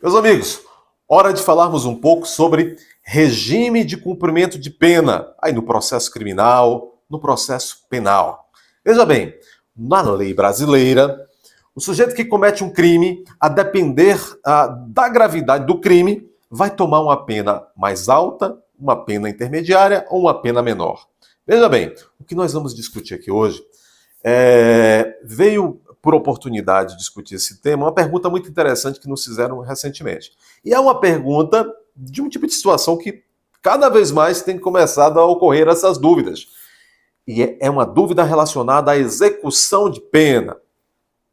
Meus amigos, hora de falarmos um pouco sobre regime de cumprimento de pena, aí no processo criminal, no processo penal. Veja bem, na lei brasileira, o sujeito que comete um crime, a depender da gravidade do crime, vai tomar uma pena mais alta, uma pena intermediária ou uma pena menor. Veja bem, o que nós vamos discutir aqui hoje veio por oportunidade de discutir esse tema, uma pergunta muito interessante que nos fizeram recentemente. E é uma pergunta de um tipo de situação que cada vez mais tem começado a ocorrer essas dúvidas. E é uma dúvida relacionada à execução de pena.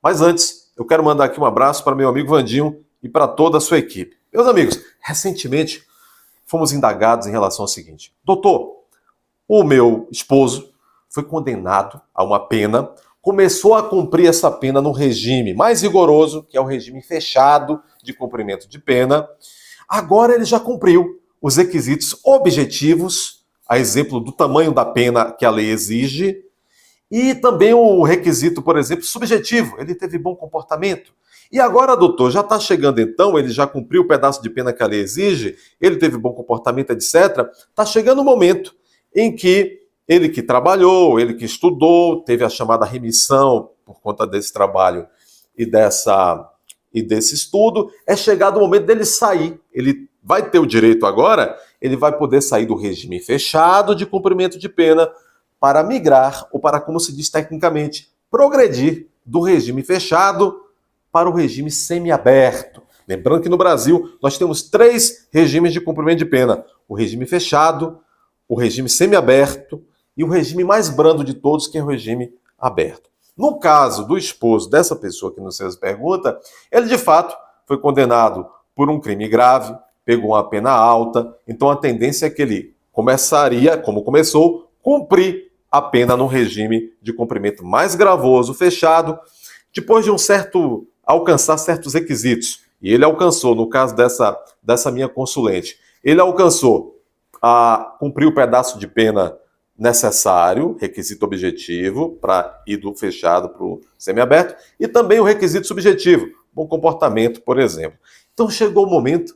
Mas antes, eu quero mandar aqui um abraço para meu amigo Vandinho e para toda a sua equipe. Meus amigos, recentemente fomos indagados em relação ao seguinte: doutor, o meu esposo foi condenado a uma pena, começou a cumprir essa pena no regime mais rigoroso, que é o regime fechado de cumprimento de pena. Agora ele já cumpriu os requisitos objetivos, a exemplo do tamanho da pena que a lei exige, e também o requisito, por exemplo, subjetivo, ele teve bom comportamento. E agora, doutor, já está chegando então, ele já cumpriu o pedaço de pena que a lei exige, ele teve bom comportamento, etc. Está chegando o momento em que ele que trabalhou, ele que estudou, teve a chamada remissão por conta desse trabalho e desse estudo, é chegado o momento dele sair. Ele vai ter o direito agora, ele vai poder sair do regime fechado de cumprimento de pena para migrar, ou para, como se diz tecnicamente, progredir do regime fechado para o regime semiaberto. Lembrando que no Brasil nós temos 3 regimes de cumprimento de pena: o regime fechado, o regime semiaberto e o regime mais brando de todos, que é o regime aberto. No caso do esposo dessa pessoa que nos fez pergunta, ele de fato foi condenado por um crime grave, pegou uma pena alta, então a tendência é que ele começaria, como começou, cumprir a pena no regime de cumprimento mais gravoso, fechado, depois de alcançar certos requisitos. E ele alcançou, no caso dessa minha consulente, ele alcançou a cumprir o pedaço de pena necessário, requisito objetivo, para ir do fechado para o semiaberto, e também o requisito subjetivo, bom comportamento, por exemplo. Então chegou o momento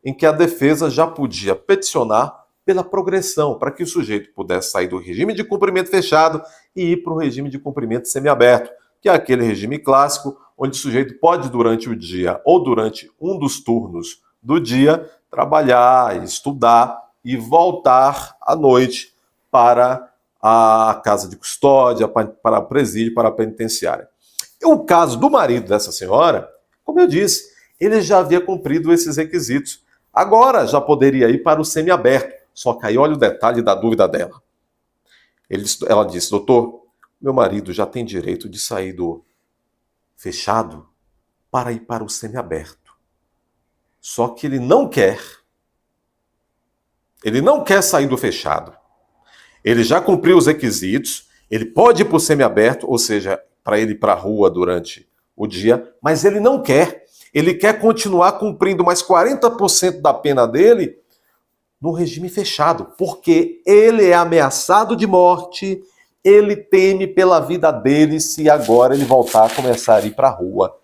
em que a defesa já podia peticionar pela progressão, para que o sujeito pudesse sair do regime de cumprimento fechado e ir para o regime de cumprimento semiaberto, que é aquele regime clássico, onde o sujeito pode, durante o dia ou durante um dos turnos do dia, trabalhar, estudar e voltar à noite para a casa de custódia, para o presídio, para a penitenciária. E o caso do marido dessa senhora, como eu disse, ele já havia cumprido esses requisitos. Agora já poderia ir para o semiaberto. Só que aí olha o detalhe da dúvida dela. Ela disse: doutor, meu marido já tem direito de sair do fechado para ir para o semiaberto. Só que ele não quer. Ele não quer sair do fechado. Ele já cumpriu os requisitos, ele pode ir para o semiaberto, ou seja, para ele ir para a rua durante o dia, mas ele não quer. Ele quer continuar cumprindo mais 40% da pena dele no regime fechado, porque ele é ameaçado de morte, ele teme pela vida dele se agora ele voltar a começar a ir para a rua.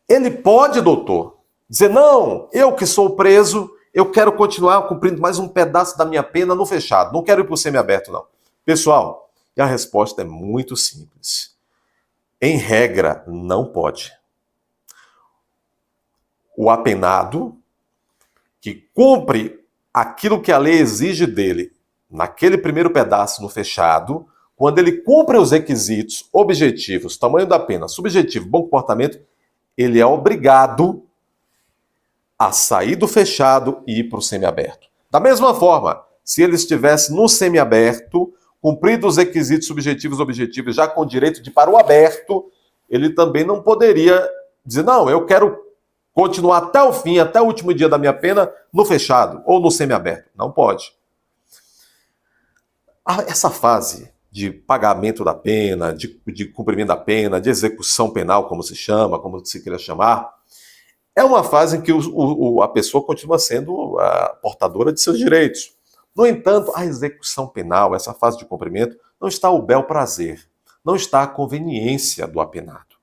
Ele pode, doutor, dizer: não, eu que sou preso, eu quero continuar cumprindo mais um pedaço da minha pena no fechado, não quero ir para o semiaberto, não. Pessoal, e a resposta é muito simples. Em regra, não pode. O apenado que cumpre aquilo que a lei exige dele naquele primeiro pedaço no fechado, quando ele cumpre os requisitos objetivos, tamanho da pena, subjetivo, bom comportamento, ele é obrigado a sair do fechado e ir para o semiaberto. Da mesma forma, se ele estivesse no semiaberto, cumprido os requisitos subjetivos objetivos, já com direito de ir para o aberto, ele também não poderia dizer: não, eu quero continuar até o fim, até o último dia da minha pena, no fechado ou no semiaberto. Não pode. Essa fase de pagamento da pena, de cumprimento da pena, de execução penal, como se chama, como se queira chamar, é uma fase em que a pessoa continua sendo a portadora de seus direitos. No entanto, a execução penal, essa fase de cumprimento, não está ao bel prazer, não está à conveniência do apenado.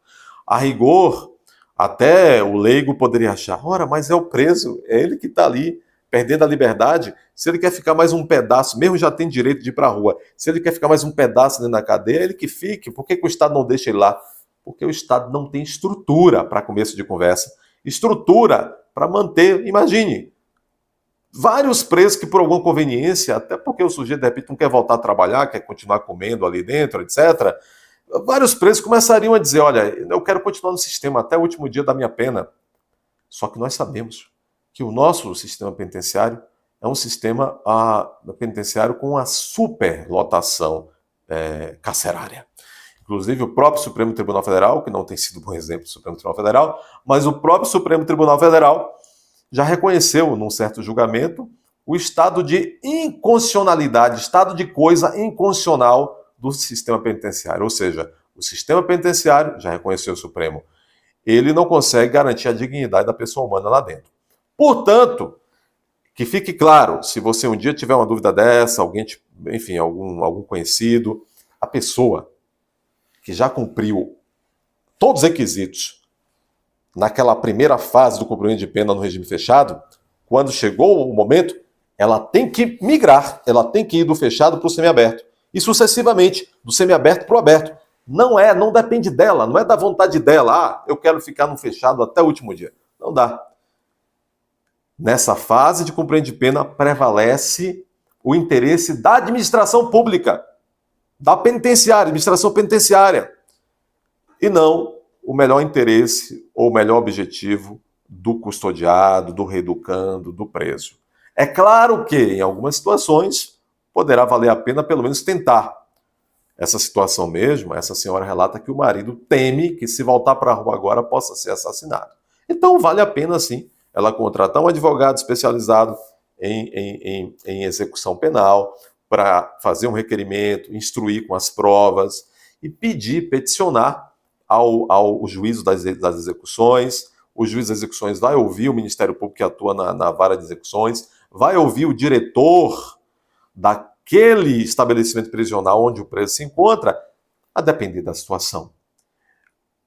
A rigor, Até o leigo poderia achar, ora, mas é o preso, é ele que está ali, perdendo a liberdade. Se ele quer ficar mais um pedaço, mesmo já tem direito de ir para a rua, se ele quer ficar mais um pedaço dentro da cadeia, é ele que fique. Por que o Estado não deixa ele lá? Porque o Estado não tem estrutura para começo de conversa, estrutura para manter, imagine, vários presos que por alguma conveniência, até porque o sujeito de repente não quer voltar a trabalhar, quer continuar comendo ali dentro, etc., vários presos começariam a dizer, olha, eu quero continuar no sistema até o último dia da minha pena. Só que nós sabemos que o nosso sistema penitenciário é um sistema penitenciário com uma superlotação carcerária. Inclusive o próprio Supremo Tribunal Federal, que não tem sido bom exemplo do Supremo Tribunal Federal, mas o próprio Supremo Tribunal Federal já reconheceu, num certo julgamento, o estado de inconstitucionalidade, estado de coisa inconstitucional do sistema penitenciário. Ou seja, o sistema penitenciário, já reconheceu o Supremo, ele não consegue garantir a dignidade da pessoa humana lá dentro. Portanto, que fique claro, se você um dia tiver uma dúvida dessa, alguém, enfim, algum conhecido, a pessoa que já cumpriu todos os requisitos naquela primeira fase do cumprimento de pena no regime fechado, quando chegou o momento, ela tem que migrar, ela tem que ir do fechado para o semiaberto. E sucessivamente, do semiaberto para o aberto. Não depende dela, não é da vontade dela. Eu quero ficar no fechado até o último dia. Não dá. Nessa fase de cumprimento de pena, prevalece o interesse da administração pública, da penitenciária, administração penitenciária, e não o melhor interesse ou o melhor objetivo do custodiado, do reeducando, do preso. É claro que, em algumas situações, poderá valer a pena pelo menos tentar. Essa situação mesmo, essa senhora relata que o marido teme que, se voltar para a rua agora, possa ser assassinado. Então, vale a pena, sim, ela contratar um advogado especializado em execução penal para fazer um requerimento, instruir com as provas e peticionar ao juízo das execuções. O juiz das execuções vai ouvir o Ministério Público que atua na vara de execuções, vai ouvir o diretor daquele estabelecimento prisional onde o preso se encontra, a depender da situação.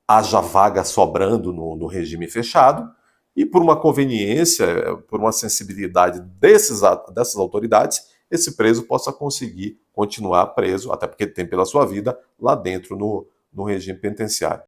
Haja vaga sobrando no regime fechado, e por uma conveniência, por uma sensibilidade dessas autoridades, esse preso possa conseguir continuar preso, até porque ele tem pela sua vida, lá dentro no regime penitenciário.